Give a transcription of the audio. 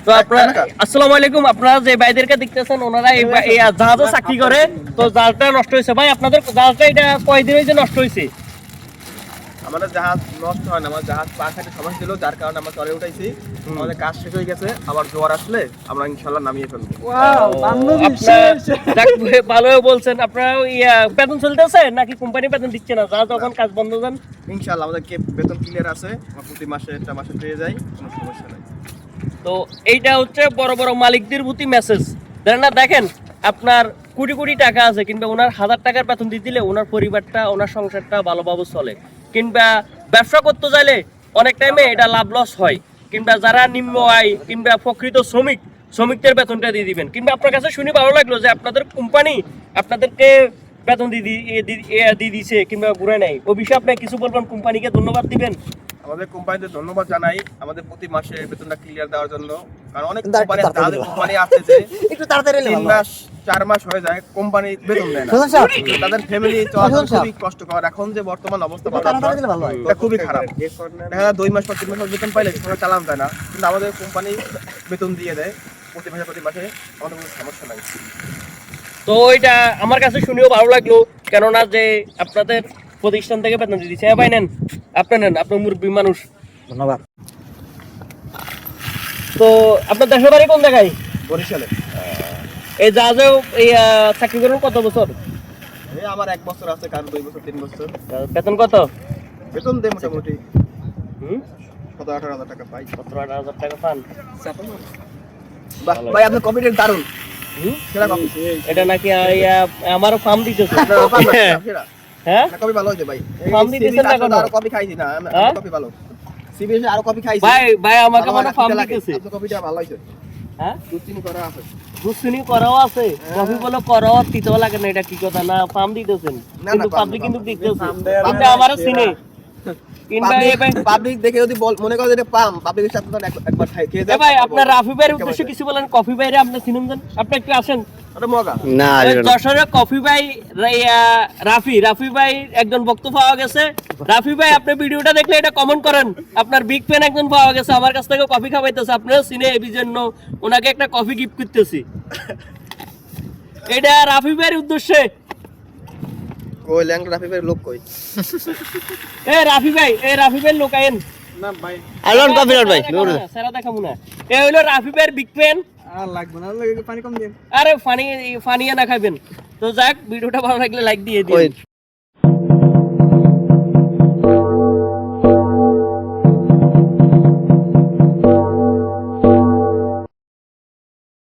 তো আপনারা আসসালামু আলাইকুম, আপনারা যে ভাইদেরকে দেখতেছেন ওনারা এই জাহাজে চাকরি করে। তো জাহাজটা নষ্ট হয়েছে ভাই, আপনাদের জাহাজটা এটা কয়দিন হয়েছে নষ্ট হয়েছে? আমাদের জাহাজ নষ্ট হয় না, আমার জাহাজ পাখাতে সমস্যা ছিল, যার কারণে আমরা চলে উঠাইছি। আমাদের কাজ শেষ হয়ে গেছে, আবার জোয়ার আসলে আমরা ইনশাল্লাহ নামিয়ে ফেলবো। ভালো বলছেন। আপনারা বেতন চলতেছে নাকি কোম্পানি বেতন দিচ্ছে না? জাহাজ তখন কাজ বন্ধ যান। ইনশাল্লাহ আমাদেরকে বেতন ক্লিয়ার আছে, প্রতি মাসে একটা মাসে পেয়ে যাই, কোনো সমস্যা নাই। তো এইটা হচ্ছে বড় বড় মালিকদের প্রতি মেসেজ। দেখেন আপনার কোটি কোটি টাকা আছে, কিংবা ওনার 1000 টাকার বেতন দিয়ে দিলে ওনার পরিবারটা, ওনার সংসারটা ভালোভাবে চলে। কিংবা ব্যবসা করতে চাইলে অনেক টাইমে এটা লাভ লস হয়। কিংবা যারা নিম্ন আয় কিংবা প্রকৃত শ্রমিকদের বেতনটা দিয়ে দিবেন। কিংবা আপনার কাছে শুনে ভালো লাগলো যে আপনাদের কোম্পানি আপনাদেরকে বেতন দিয়ে দিছে কিংবা ঘুরে নাই, ওই বিষয়ে আপনি কিছু বলবেন, কোম্পানিকে ধন্যবাদ দিবেন। আমাদের কোম্পানিতে ধন্যবাদ জানাই আমাদের প্রতি মাসে বেতনটা ক্লিয়ার দেওয়ার জন্য। কারণ অনেক কোম্পানি আছে যে একটু তাড়াতাড়ি 3 মাস 4 মাস হয়ে যায় কোম্পানি বেতন দেয় না, তাদের ফ্যামিলি চলাচল খুবই কষ্টকর। এখন যে বর্তমান অবস্থা এটা খুবই খারাপ। দেখা যায় 2 মাস পর 3 মাস বেতন পাইলে সংসার চালানো যায় না, কিন্তু আমাদের কোম্পানি বেতন দিয়ে দেয় প্রতি মাসে, আমাদের কোনো সমস্যা নাই। তো ওইটা আমার কাছে শুনেও ভালো লাগলো, কেননা যে আপনাদের প্রতিষ্ঠান থেকে বেতন দিয়ে দিচ্ছে। ভাই নেন, আপনি নেন, আপনার মুরব্বী মানুষ। ধন্যবাদ। তো আপনার দেশের বাড়ি কোন জায়গায়? বরিশালে। এই জাহাজেও এই চাকরি করেন কত বছর? এই আমার 1 বছর আছে, কারণ 2 বছর 3 বছর। বেতন কত? বেতন দেয় মোটামুটি 17-18 হাজার টাকা পাই। 17-18 টাকা পান? ভাই আপনার কপিটা দারুন। এটা নাকি আমারও ফার্ম দিতেছে। হ্যাঁ কপি ভালো হইছে ভাই। ফার্ম দিতেছেন না কেন? আর কপি খাইছি না, কপি ভালো। সিবিএস আর কপি খাইছি। ভাই আমাকে মানে ফার্ম দিতেছে। আপনার কপিটা ভালো হইছে। হ্যাঁ দুধচিনি করা আছে। দুধচিনি করাও আছে, কফি বলে করাও, তিতাও লাগে না, এটা কি কথা? না ফার্ম দিতেছেন, কিন্তু পাবলিক কিন্তু দিতেছে। আপনি আমারও চিনে পাবলিক দেখে যদি মনে করে এটা পাম, পাবলিকের সাথে একবার খেয়ে দেয়। ভাই আপনার রাফি ভাইয়ের উদ্দেশ্যে কিছু বলেন। কফি ভাইরে আপনি চিনেন দেন, আপনি একটু আসেন। যশোরে কফি ভাই রাফি ভাই একজন ভক্ত পাওয়া গেছে। রাফি ভাই আপনি ভিডিওটা দেখলে এটা কমেন্ট করেন। আপনার বিগ ফ্যান একজন পাওয়া গেছে, আমার কাছ থেকে কফি খাওয়াইতেছে, আপনারা চিনে এই জন্য ওনাকে একটা কফি গিফট করতেছি। এটা রাফি ভাইয়ের উদ্দেশ্যে। কই ল্যাং রাফি ভাই লোক কই? রাফি ভাই লোক আইন না ভাই, আলন কফি লট ভাই সারা দেখাবো না। হইলো রাফি ভাইয়ের বিগ ফ্যান। আর লাগবে না, পানি কম দিন। আরে পানি না খাবেন। তো যাক, ভিডিওটা ভালো লাগলে লাইক দিয়ে দিন।